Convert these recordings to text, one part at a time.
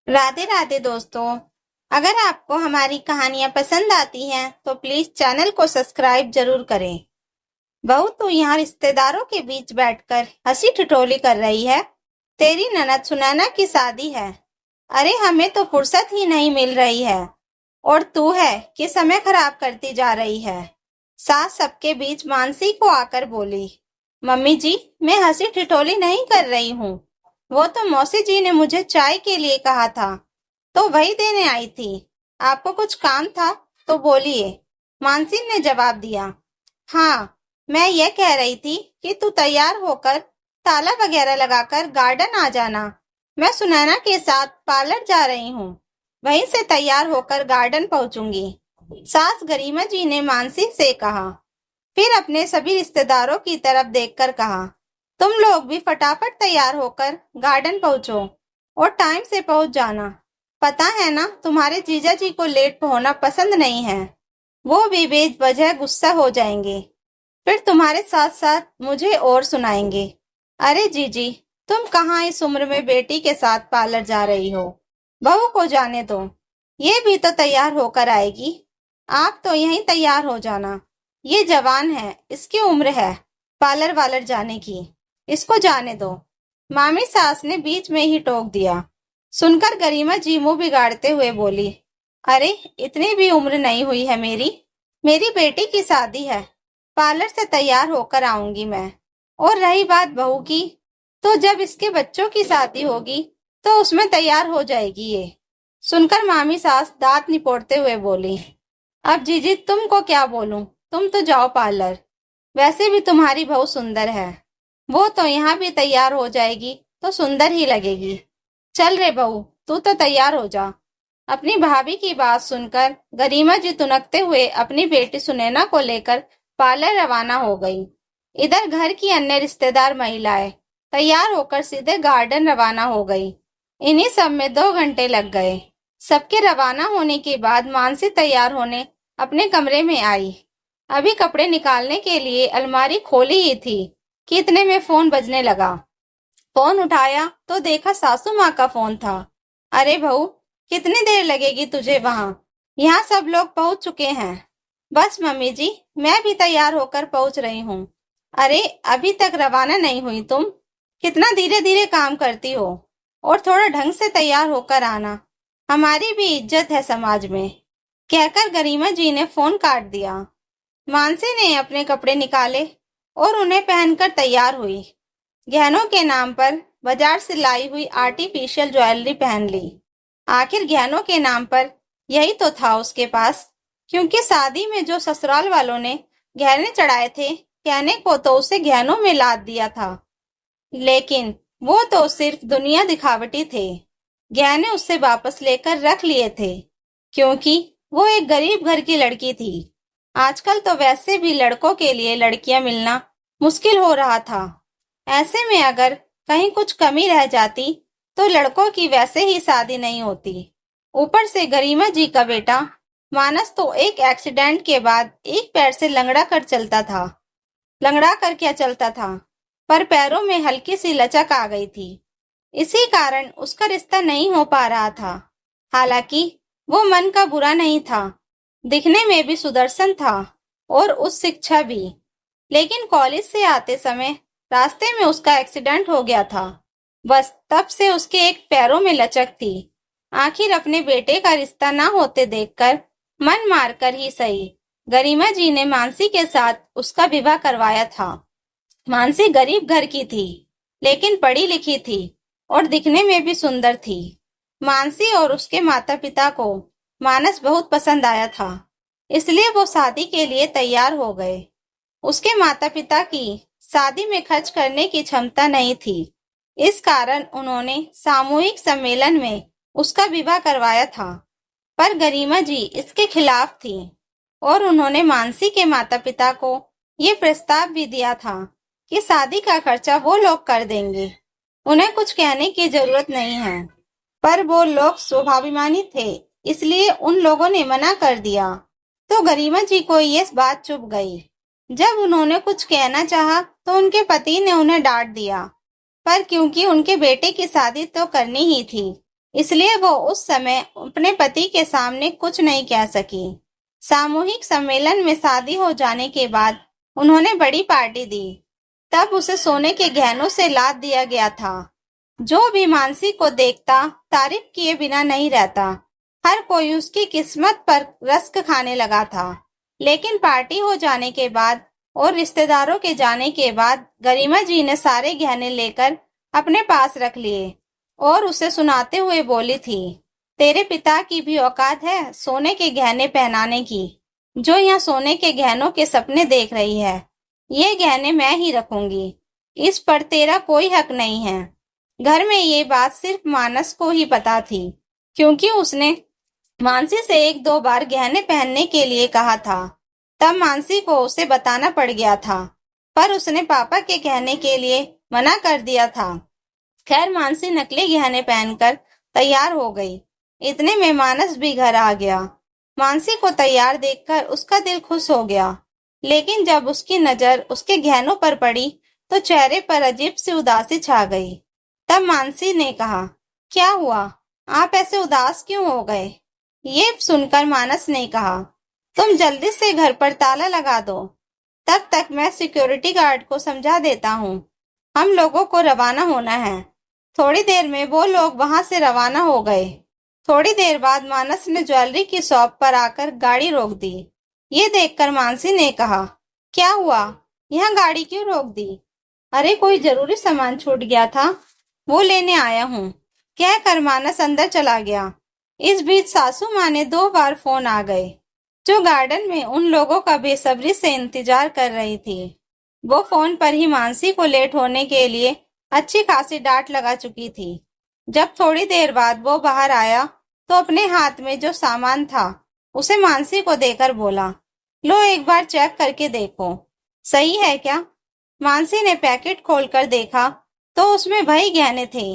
राधे राधे दोस्तों। अगर आपको हमारी कहानियां पसंद आती हैं तो प्लीज चैनल को सब्सक्राइब जरूर करें। बहू तू यहाँ रिश्तेदारों के बीच बैठकर हंसी ठिठोली कर रही है। तेरी ननद सुनैना की शादी है। अरे हमें तो फुर्सत ही नहीं मिल रही है और तू है कि समय खराब करती जा रही है। सास सबके बीच मानसी को आकर बोली, मम्मी जी मैं हंसी ठिठोली नहीं कर रही हूँ। वो तो मौसी जी ने मुझे चाय के लिए कहा था तो वही देने आई थी। आपको कुछ काम था तो बोलिए, मानसी ने जवाब दिया। हाँ, मैं ये कह रही थी कि तू तैयार होकर ताला वगैरह लगाकर गार्डन आ जाना। मैं सुनैना के साथ पार्लर जा रही हूँ, वहीं से तैयार होकर गार्डन पहुंचूंगी। सास गरिमा जी ने मानसी से कहा। फिर अपने सभी रिश्तेदारों की तरफ देखकर कहा, तुम लोग भी फटाफट तैयार होकर गार्डन पहुंचो और टाइम से पहुंच जाना। पता है ना तुम्हारे जीजा जी को लेट होना पसंद नहीं है। वो भी बेवजह गुस्सा हो जाएंगे, फिर तुम्हारे साथ साथ मुझे और सुनाएंगे। अरे जीजी, तुम कहाँ इस उम्र में बेटी के साथ पार्लर जा रही हो? बहू को जाने दो, ये भी तो तैयार होकर आएगी। आप तो यहीं तैयार हो जाना। ये जवान है, इसकी उम्र है पार्लर वालर जाने की, इसको जाने दो। मामी सास ने बीच में ही टोक दिया। सुनकर गरिमा जी मुंह बिगाड़ते हुए बोली, अरे इतनी भी उम्र नहीं हुई है मेरी। मेरी बेटी की शादी है, पार्लर से तैयार होकर आऊंगी मैं। और रही बात बहू की, तो जब इसके बच्चों की शादी होगी तो उसमें तैयार हो जाएगी ये। सुनकर मामी सास दांत निपोड़ते हुए बोली, अब जीजी तुमको क्या बोलूं, तुम तो जाओ पार्लर। वैसे भी तुम्हारी बहू सुंदर है, वो तो यहाँ भी तैयार हो जाएगी तो सुंदर ही लगेगी। चल रे बहू, तू तो तैयार हो जा। अपनी भाभी की बात सुनकर गरिमा जी तुनकते हुए अपनी बेटी सुनैना को लेकर पार्लर रवाना हो गई। इधर घर की अन्य रिश्तेदार महिलाएं तैयार होकर सीधे गार्डन रवाना हो गई। इन्हीं सब में 2 घंटे लग गए। सबके रवाना होने के बाद मानसी तैयार होने अपने कमरे में आई। अभी कपड़े निकालने के लिए अलमारी खोली ही थी कि इतने में फोन बजने लगा। फोन उठाया तो देखा सासू माँ का फोन था। अरे बहू, कितनी देर लगेगी तुझे वहां? यहाँ सब लोग पहुंच चुके हैं। बस मम्मी जी, मैं भी तैयार होकर पहुंच रही हूँ। अरे अभी तक रवाना नहीं हुई तुम? कितना धीरे धीरे काम करती हो। और थोड़ा ढंग से तैयार होकर आना, हमारी भी इज्जत है समाज में। कहकर गरिमा जी ने फोन काट दिया। मानसी ने अपने कपड़े निकाले और उन्हें पहनकर तैयार हुई। गहनों के नाम पर बाजार से लाई हुई आर्टिफिशियल ज्वेलरी पहन ली। आखिर गहनों के नाम पर यही तो था उसके पास, क्योंकि शादी में जो ससुराल वालों ने गहने चढ़ाए थे, कहने को तो उसे गहनों में लाद दिया था, लेकिन वो तो सिर्फ दुनिया दिखावटी थे। गहने उससे वापस लेकर रख लिए थे, क्योंकि वो एक गरीब घर की लड़की थी। आजकल तो वैसे भी लड़कों के लिए लड़कियां मिलना मुश्किल हो रहा था। ऐसे में अगर कहीं कुछ कमी रह जाती तो लड़कों की वैसे ही शादी नहीं होती। ऊपर से गरिमा जी का बेटा मानस तो एक एक्सीडेंट के बाद एक पैर से लंगड़ा कर चलता था। लंगड़ा कर क्या चलता था, पर पैरों में हल्की सी लचक आ गई थी। इसी कारण उसका रिश्ता नहीं हो पा रहा था। हालांकि वो मन का बुरा नहीं था, दिखने में भी सुदर्शन था और उस शिक्षा भी। लेकिन कॉलेज से आते समय रास्ते में उसका एक्सीडेंट हो गया था। बस तब से उसके एक पैरों में लचक थी। आखिर अपने बेटे का रिश्ता ना होते देखकर मन मारकर ही सही गरिमा जी ने मानसी के साथ उसका विवाह करवाया था। मानसी गरीब घर की थी, लेकिन पढ़ी लिखी थी और दिखने में भी सुंदर थी। मानसी और उसके माता पिता को मानस बहुत पसंद आया था, इसलिए वो शादी के लिए तैयार हो गए। उसके माता पिता की शादी में खर्च करने की क्षमता नहीं थी, इस कारण उन्होंने सामूहिक सम्मेलन में उसका विवाह करवाया था। पर गरिमा जी इसके खिलाफ थी और उन्होंने मानसी के माता पिता को ये प्रस्ताव भी दिया था कि शादी का खर्चा वो लोग कर देंगे, उन्हें कुछ कहने की जरूरत नहीं है। पर वो लोग स्वाभिमानी थे, इसलिए उन लोगों ने मना कर दिया। तो गरिमा जी को ये बात चुभ गई। जब उन्होंने कुछ कहना चाहा तो उनके पति ने उन्हें डांट दिया, पर क्योंकि उनके बेटे की शादी तो करनी ही थी, इसलिए वो उस समय अपने पति के सामने कुछ नहीं कह सकी। सामूहिक सम्मेलन में शादी हो जाने के बाद उन्होंने बड़ी पार्टी दी। तब उसे सोने के गहनों से लाद दिया गया था। जो भी मानसी को देखता तारीफ किए बिना नहीं रहता। हर कोई उसकी किस्मत पर रस्क खाने लगा था। लेकिन पार्टी हो जाने के बाद और रिश्तेदारों के जाने के बाद गरिमा जी ने सारे गहने लेकर अपने पास रख लिए और उसे सुनाते हुए बोली थी, तेरे पिता की भी औकात है सोने के गहने पहनाने की। जो यहाँ सोने के गहनों के सपने देख रही है, ये गहने मैं ही रखूंगी। इस पर तेरा कोई हक नहीं है। घर में ये बात सिर्फ मानस को ही पता थी, क्योंकि उसने मानसी से एक दो बार गहने पहनने के लिए कहा था। तब मानसी को उसे बताना पड़ गया था, पर उसने पापा के कहने के लिए मना कर दिया था। खैर मानसी नकली गहने पहनकर तैयार हो गई। इतने में मानस भी घर आ गया। मानसी को तैयार देखकर उसका दिल खुश हो गया, लेकिन जब उसकी नजर उसके गहनों पर पड़ी तो चेहरे पर अजीब सी उदासी छा गई। तब मानसी ने कहा, क्या हुआ, आप ऐसे उदास क्यों हो गए? ये सुनकर मानस ने कहा, तुम जल्दी से घर पर ताला लगा दो, तब तक मैं सिक्योरिटी गार्ड को समझा देता हूँ। हम लोगों को रवाना होना है। थोड़ी देर में वो लोग वहां से रवाना हो गए। थोड़ी देर बाद मानस ने ज्वेलरी की शॉप पर आकर गाड़ी रोक दी। ये देखकर मानसी ने कहा, क्या हुआ, यहाँ गाड़ी क्यों रोक दी? अरे कोई जरूरी सामान छूट गया था, वो लेने आया हूँ, कहकर मानस अंदर चला गया। इस बीच सासू माँ ने 2 बार फोन आ गए, जो गार्डन में उन लोगों का बेसब्री से इंतजार कर रही थी। वो फोन पर ही मानसी को लेट होने के लिए अच्छी खासी डांट लगा चुकी थी। जब थोड़ी देर बाद वो बाहर आया तो अपने हाथ में जो सामान था उसे मानसी को देकर बोला, लो एक बार चेक करके देखो, सही है क्या? मानसी ने पैकेट खोलकर देखा तो उसमें वही गहने थे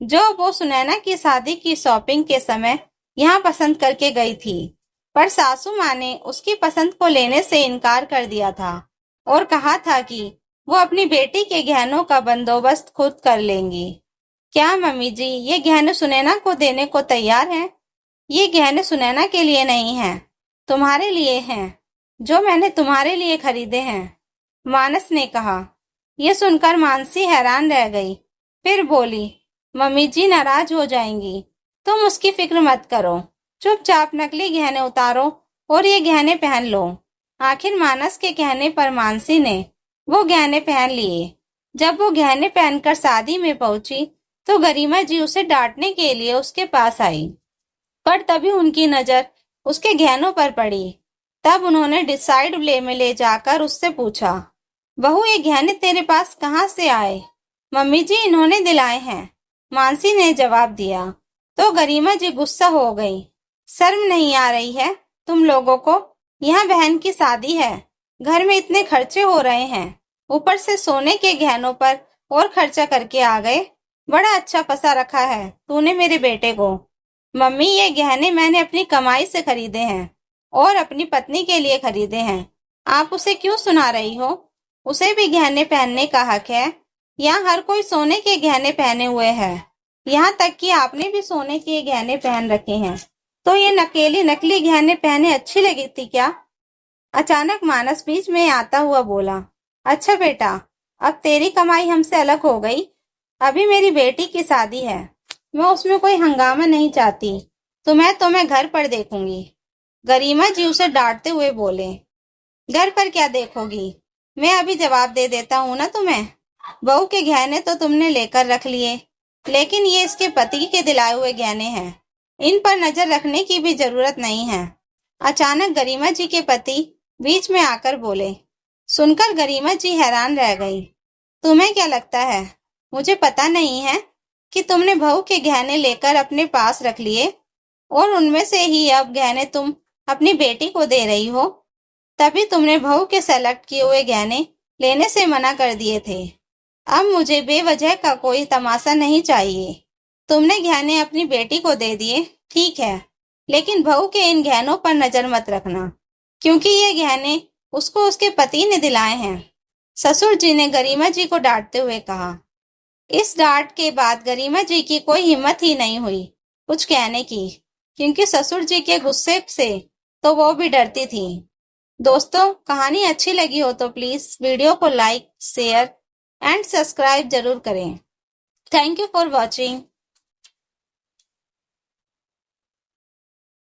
जो वो सुनैना की शादी की शॉपिंग के समय यहाँ पसंद करके गई थी। पर सासू माँ ने उसकी पसंद को लेने से इनकार कर दिया था और कहा था कि वो अपनी बेटी के गहनों का बंदोबस्त खुद कर लेंगी। क्या मम्मी जी, ये गहने सुनैना को देने को तैयार हैं? ये गहने सुनैना के लिए नहीं हैं, तुम्हारे लिए हैं, जो मैंने तुम्हारे लिए खरीदे हैं, मानस ने कहा। यह सुनकर मानसी हैरान रह गई। फिर बोली, मम्मी जी नाराज हो जाएंगी, तुम उसकी फिक्र मत करो, चुपचाप नकली गहने उतारो और ये गहने पहन लो। आखिर मानस के कहने पर मानसी ने वो गहने पहन लिए। जब वो गहने पहनकर शादी में पहुंची तो गरिमा जी उसे डांटने के लिए उसके पास आई, पर तभी उनकी नजर उसके गहनों पर पड़ी। तब उन्होंने डिसाइड ले में ले जाकर उससे पूछा, बहू ये गहने तेरे पास कहाँ से आए? मम्मी जी इन्होंने दिलाए हैं, मानसी ने जवाब दिया। तो गरिमा जी गुस्सा हो गई। शर्म नहीं आ रही है तुम लोगों को? यहाँ बहन की शादी है, घर में इतने खर्चे हो रहे हैं, ऊपर से सोने के गहनों पर और खर्चा करके आ गए। बड़ा अच्छा फंसा रखा है तूने मेरे बेटे को। मम्मी ये गहने मैंने अपनी कमाई से खरीदे हैं और अपनी पत्नी के लिए खरीदे हैं, आप उसे क्यों सुना रही हो? उसे भी गहने पहनने का हक है। यहाँ हर कोई सोने के गहने पहने हुए है, यहाँ तक कि आपने भी सोने के गहने पहन रखे हैं, तो ये नकेली नकली गहने पहने अच्छी लगी थी क्या? अचानक मानस बीच में आता हुआ बोला, अच्छा बेटा, अब तेरी कमाई हमसे अलग हो गई, अभी मेरी बेटी की शादी है, मैं उसमें कोई हंगामा नहीं चाहती, तो मैं तुम्हें घर पर देखूंगी। गरिमा जी उसे डांटते हुए बोले, घर पर क्या देखोगी? मैं अभी जवाब दे देता हूँ ना तुम्हें। बहू के गहने तो तुमने लेकर रख लिए, लेकिन ये इसके पति के दिलाए हुए गहने हैं, इन पर नजर रखने की भी जरूरत नहीं है। अचानक गरिमा जी के पति बीच में आकर बोले। सुनकर गरिमा जी हैरान रह गई। तुम्हें क्या लगता है मुझे पता नहीं है कि तुमने बहू के गहने लेकर अपने पास रख लिए और उनमें से ही अब गहने तुम अपनी बेटी को दे रही हो? तभी तुमने बहू के सेलेक्ट किए हुए गहने लेने से मना कर दिए थे। अब मुझे बेवजह का कोई तमाशा नहीं चाहिए। तुमने गहने अपनी बेटी को दे दिए, ठीक है, लेकिन बहू के इन गहनों पर नजर मत रखना, क्योंकि ये गहने उसको उसके पति ने दिलाए हैं। ससुर जी ने गरिमा जी को डांटते हुए कहा। इस डांट के बाद गरिमा जी की कोई हिम्मत ही नहीं हुई कुछ कहने की, क्योंकि ससुर जी के गुस्से से तो वो भी डरती थी। दोस्तों, कहानी अच्छी लगी हो तो प्लीज वीडियो को लाइक, शेयर एंड सब्सक्राइब जरूर करें। Thank you for watching.